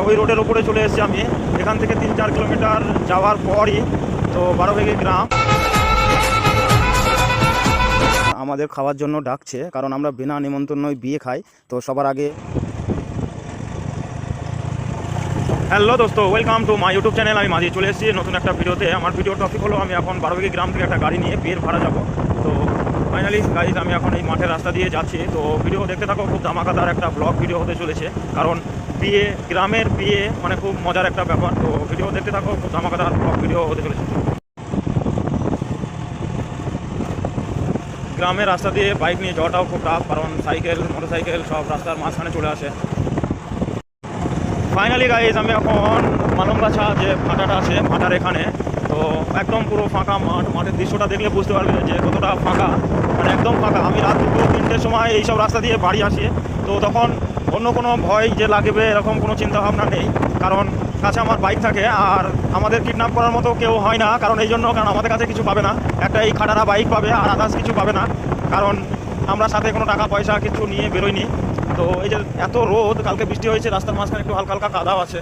ওই রোডের উপরে চলে এসেছি আমি। এখান থেকে 3-4 কিলোমিটার যাওয়ার পরই তো 12 গ্রাম আমাদের খাওয়ার জন্য ডাকছে, কারণ আমরা বিনা নিমন্ত্রণই বিয়ে খাই। তো সবার আগে হ্যালো দোস্ত, welcome to my YouTube channel. আমি মাঝে চলে এসেছি নতুন একটা ভিডিওতে। আমার ভিডিও টপিক হলো আমি এখন 12 গ্রাম থেকে একটা গাড়ি নিয়ে বিয়ের ভাড়া যাব। তো ফাইনালি গাইজ আমি এখন এই মাঠের রাস্তা দিয়ে যাচ্ছি। তো ভিডিও দেখতে থাকো, খুব ধামাকাদার একটা ব্লগ ভিডিও হতে চলেছে, কারণ বিয়ে, গ্রামের বিয়ে মানে খুব মজার একটা ব্যাপার। তো ভিডিও দেখতে থাকো, খুব ধামাকাদার ব্লগ ভিডিও হতে চলেছে। গ্রামের রাস্তা দিয়ে বাইক নিয়ে যাওয়াটাও খুব টাফ, কারণ সাইকেল, মোটরসাইকেল সব রাস্তার মাঝখানে চলে আসে। ফাইনালি গাইজ আমি এখন মালমগাছা যে ভাটাটা আছে, ভাটার এখানে। তো একদম পুরো ফাঁকা মাঠ, মাঠের দৃশ্যটা দেখলে বুঝতে পারবে যে কতটা ফাঁকা, মানে একদম ফাঁকা। আমি রাত 2-3টের সময় এইসব রাস্তা দিয়ে বাড়ি আসি, তো তখন অন্য কোনো ভয় যে লাগবে এরকম কোনো চিন্তাভাবনা নেই, কারণ কাছে আমার বাইক থাকে। আর আমাদের কিডন্যাপ করার মতো কেউ হয় না, কারণ এই জন্য, কারণ আমাদের কাছে কিছু পাবে না, একটা এই খাটারা বাইক পাবে আর আদার্স কিছু পাবে না, কারণ আমরা সাথে কোনো টাকা পয়সা কিছু নিয়ে বেরোইনি। তো এই যে এত রোদ, কালকে বৃষ্টি হয়েছে, রাস্তার মাঝখানে একটু হালকা হালকা কাদাও আছে।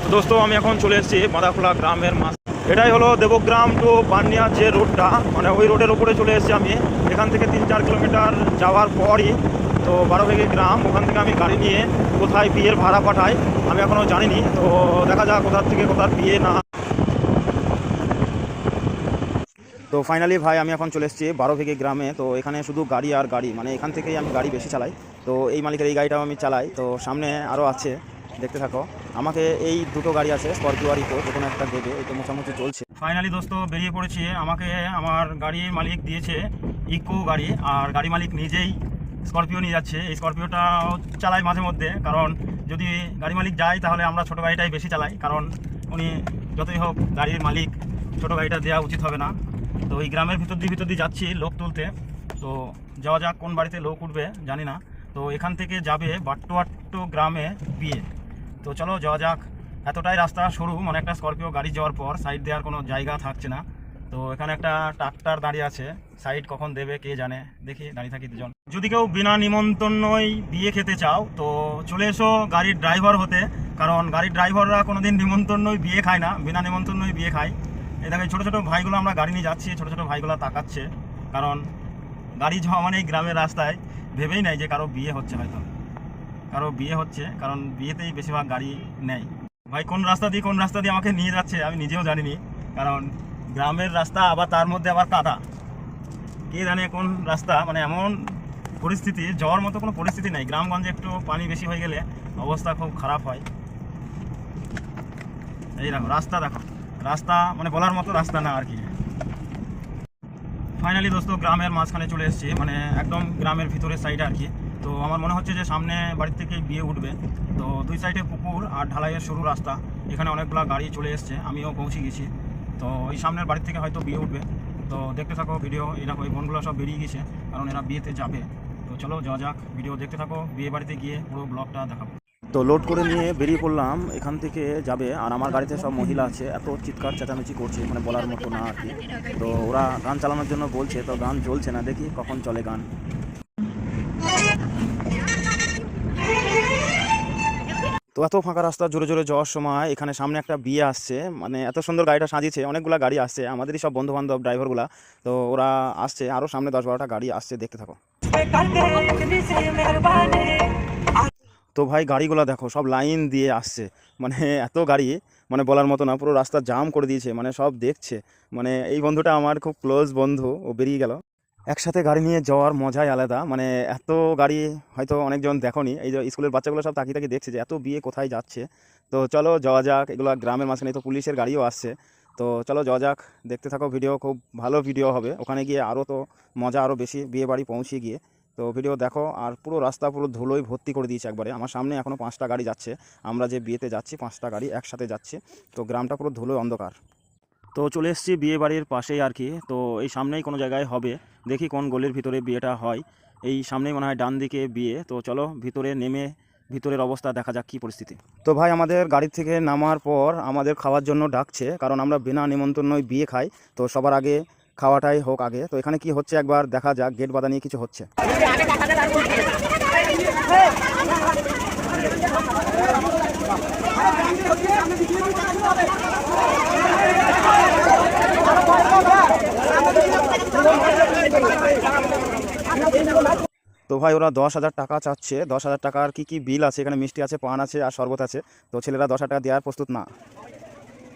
তো দোস্ত আমি এখন চলে এসেছি বাঁধাখোলা গ্রামের মাঝ। এটাই হলো দেবগ্রাম টু বানিয়া যে রোডটা, মানে ওই রোডের উপরে চলে এসেছি আমি। এখান থেকে 3-4 কিলোমিটার যাওয়ার পরই তো 12 গ্রাম। ওখান থেকে আমি গাড়ি নিয়ে কোথায় বিয়ের ভাড়া পাঠাই আমি এখনও জানিনি। তো দেখা যাক কোথার থেকে কোথার বিয়ে না। তো ফাইনালি ভাই আমি এখন চলে এসেছি 12 গ্রামে। তো এখানে শুধু গাড়ি আর গাড়ি, মানে এখান থেকেই আমি গাড়ি বেশি চালাই। তো এই মালিকের এই গাড়িটাও আমি চালাই। তো সামনে আরও আছে, দেখতে থাকো। আমাকে এই দুটো গাড়ি আছে, স্করপিও আর ইকো, যে কোনো একটা দেবে। এই তো মোটামুটি চলছে। ফাইনালি দোস্ত বেরিয়ে পড়েছি। আমাকে আমার গাড়ির মালিক দিয়েছে ইকো গাড়ি, আর গাড়ি মালিক নিজেই স্করপিও নিয়ে যাচ্ছে। এই স্করপিওটাও চালাই মাঝে মধ্যে, কারণ যদি গাড়ি মালিক যায় তাহলে আমরা ছোটো গাড়িটাই বেশি চালাই, কারণ উনি যতই হোক গাড়ির মালিক, ছোটো গাড়িটা দেওয়া উচিত হবে না। তো এই গ্রামের ভিতর দিয়ে যাচ্ছি লোক তুলতে। তো যাওয়া যাক, কোন বাড়িতে লোক উঠবে জানি না। তো এখান থেকে যাবে বাট্টো গ্রামে বিয়ে। তো চলো যাওয়া যাক। এতটাই রাস্তা সরু, মানে একটা স্করপিও গাড়ি যাওয়ার পর সাইড দেওয়ার কোনো জায়গা থাকছে না। তো এখানে একটা ট্রাক্টর দাঁড়িয়ে আছে, সাইড কখন দেবে কে জানে। দেখি দাঁড়িয়ে থাকি দুজন। যদি কেউ বিনা নিমন্ত্রণই বিয়ে খেতে চাও তো চলে এসো গাড়ির ড্রাইভার হতে, কারণ গাড়ির ড্রাইভাররা কোনোদিন নিমন্ত্রণই বিয়ে খায় না, বিনা নিমন্ত্রণই বিয়ে খায়। এই দেখে ছোটো ছোটো ভাইগুলো, আমরা গাড়ি নিয়ে যাচ্ছি, ছোটো ছোটো ভাইগুলো তাকাচ্ছে, কারণ গাড়ি যাওয়া মানে এই গ্রামের রাস্তায় ভেবেই নেয় যে কারো বিয়ে হচ্ছে, হয়তো কারো বিয়ে হচ্ছে, কারণ বিয়েতেই বেশিরভাগ গাড়ি নেয়। ভাই কোন রাস্তা দিয়ে আমাকে নিয়ে যাচ্ছে আমি নিজেও জানিনি, কারণ গ্রামের রাস্তা, আবার তার মধ্যে আবার কাদা, কে জানে কোন রাস্তা। মানে এমন পরিস্থিতি, যাওয়ার মতো কোনো পরিস্থিতি নেই। গ্রামগঞ্জে একটু পানি বেশি হয়ে গেলে অবস্থা খুব খারাপ হয়। এই দেখো রাস্তা, দেখো রাস্তা মানে বলার মতো রাস্তা না আর কি। ফাইনালি দোস্ত গ্রামের মাঝখানে চলে এসেছি, মানে একদম গ্রামের ভিতরের সাইডে আর কি। তো আমার মনে হচ্ছে যে সামনে বাড়ির থেকে বিয়ে উঠবে। তো দুই সাইডে পুকুর আর ঢালাইয়ের সরু রাস্তা, এখানে অনেকগুলো গাড়ি চলে এসছে, আমিও পৌঁছে গেছি। তো এই সামনের বাড়ির থেকে হয়তো বিয়ে উঠবে। তো দেখতে থাকো ভিডিও। এরা ওই বোনগুলো সব বেরিয়ে গেছে, কারণ এরা বিয়েতে যাবে। তো চলো যাওয়া যাক, ভিডিও দেখতে থাকো। বিয়ে বাড়িতে গিয়ে পুরো ব্লগটা দেখাবো। তো লোড করে নিয়ে বেরিয়ে পড়লাম, এখান থেকে যাবে। আর আমার গাড়িতে সব মহিলা আছে, এত চিৎকার চেঁচামেচি করছে, মানে বলার মতো না আর কি। তো ওরা গান চালানোর জন্য বলছে, তো গান চলছে না, দেখি কখন চলে গান। তো এত ফাঁকা রাস্তা জোরে জোরে যাওয়ার সময় এখানে সামনে একটা বিয়ে আসছে, মানে এত সুন্দর গাড়িটা সাজিয়েছে, অনেকগুলো গাড়ি আসছে, আমাদেরই সব বন্ধুবান্ধব ড্রাইভারগুলা। তো ওরা আসছে, আরও সামনে 10-12টা গাড়ি আসছে, দেখতে থাকো। তো ভাই গাড়িগুলো দেখো সব লাইন দিয়ে আসছে, মানে এত গাড়ি, মানে বলার মতো না, পুরো রাস্তা জাম করে দিয়েছে, মানে সব দেখছে। মানে এই বন্ধুটা আমার খুব ক্লোজ বন্ধু, ও বেরিয়ে গেল। একসাথে গাড়ি নিয়ে যাওয়ার মজাই আলাদা, মানে এত গাড়ি হয়তো অনেকজন দেখোনি। এই যে স্কুলের বাচ্চাগুলো সব তাকিয়ে তাকিয়ে দেখছে যে এত বিয়ে কোথায় যাচ্ছে। তো চলো যাওয়া যাক। এগুলো গ্রামের মাঝখানে, তো পুলিশের গাড়িও আসছে। তো চলো যাওয়া যাক, দেখতে থাকো ভিডিও, খুব ভালো ভিডিও হবে। ওখানে গিয়ে আরও তো মজা আরও বেশি, বিয়ে বাড়ি পৌঁছে গিয়ে। তো ভিডিও দেখো। আর পুরো রাস্তা পুরো ধুলোয় ভর্তি করে দিয়েছে একবারে। আমার সামনে এখনও 5টা গাড়ি যাচ্ছে, আমরা যে বিয়েতে যাচ্ছি 5টা গাড়ি একসাথে যাচ্ছে। তো গ্রামটা পুরো ধুলোয় অন্ধকার। তো চলে এসেছি বিয়ে বাড়ির পাশেই আর কি। তো এই সামনেই কোনো জায়গায় হবে, দেখি কোন গলির ভিতরে বিয়েটা হয়। এই সামনেই মনে হয় ডান দিকে বিয়ে। তো চলো ভিতরে নেমে ভিতরের অবস্থা দেখা যাক কী পরিস্থিতি। তো ভাই আমাদের গাড়ি থেকে নামার পর আমাদের খাওয়ার জন্য ডাকছে, কারণ আমরা বিনা নিমন্ত্রণই বিয়ে খাই। তো সবার আগে খাওয়াটাই হোক আগে। তো এখানে কি হচ্ছে একবার দেখা যাক, গেট বাঁধা নিয়ে কিছু হচ্ছে। তো ভাই ওরা 10,000 টাকা চাচ্ছে। 10,000 টাকার কী বিল আছে, এখানে মিষ্টি আছে, পান আছে আর শরবত আছে। তো ছেলেরা 10,000 টাকা দেওয়ার প্রস্তুত না।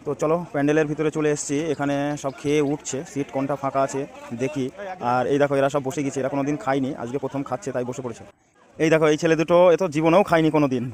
তো চলো প্যান্ডেলের ভিতরে চলে এসেছি, এখানে সব খেয়ে উঠছে, সিট কোনটা ফাঁকা আছে দেখি। আর এই দেখো এরা সব বসে গেছে, এরা কোনো দিন খায়নি, আজকে প্রথম খাচ্ছে তাই বসে পড়েছে। এই দেখো এই ছেলে দুটো এ তো জীবনেও খায়নি কোনো দিন।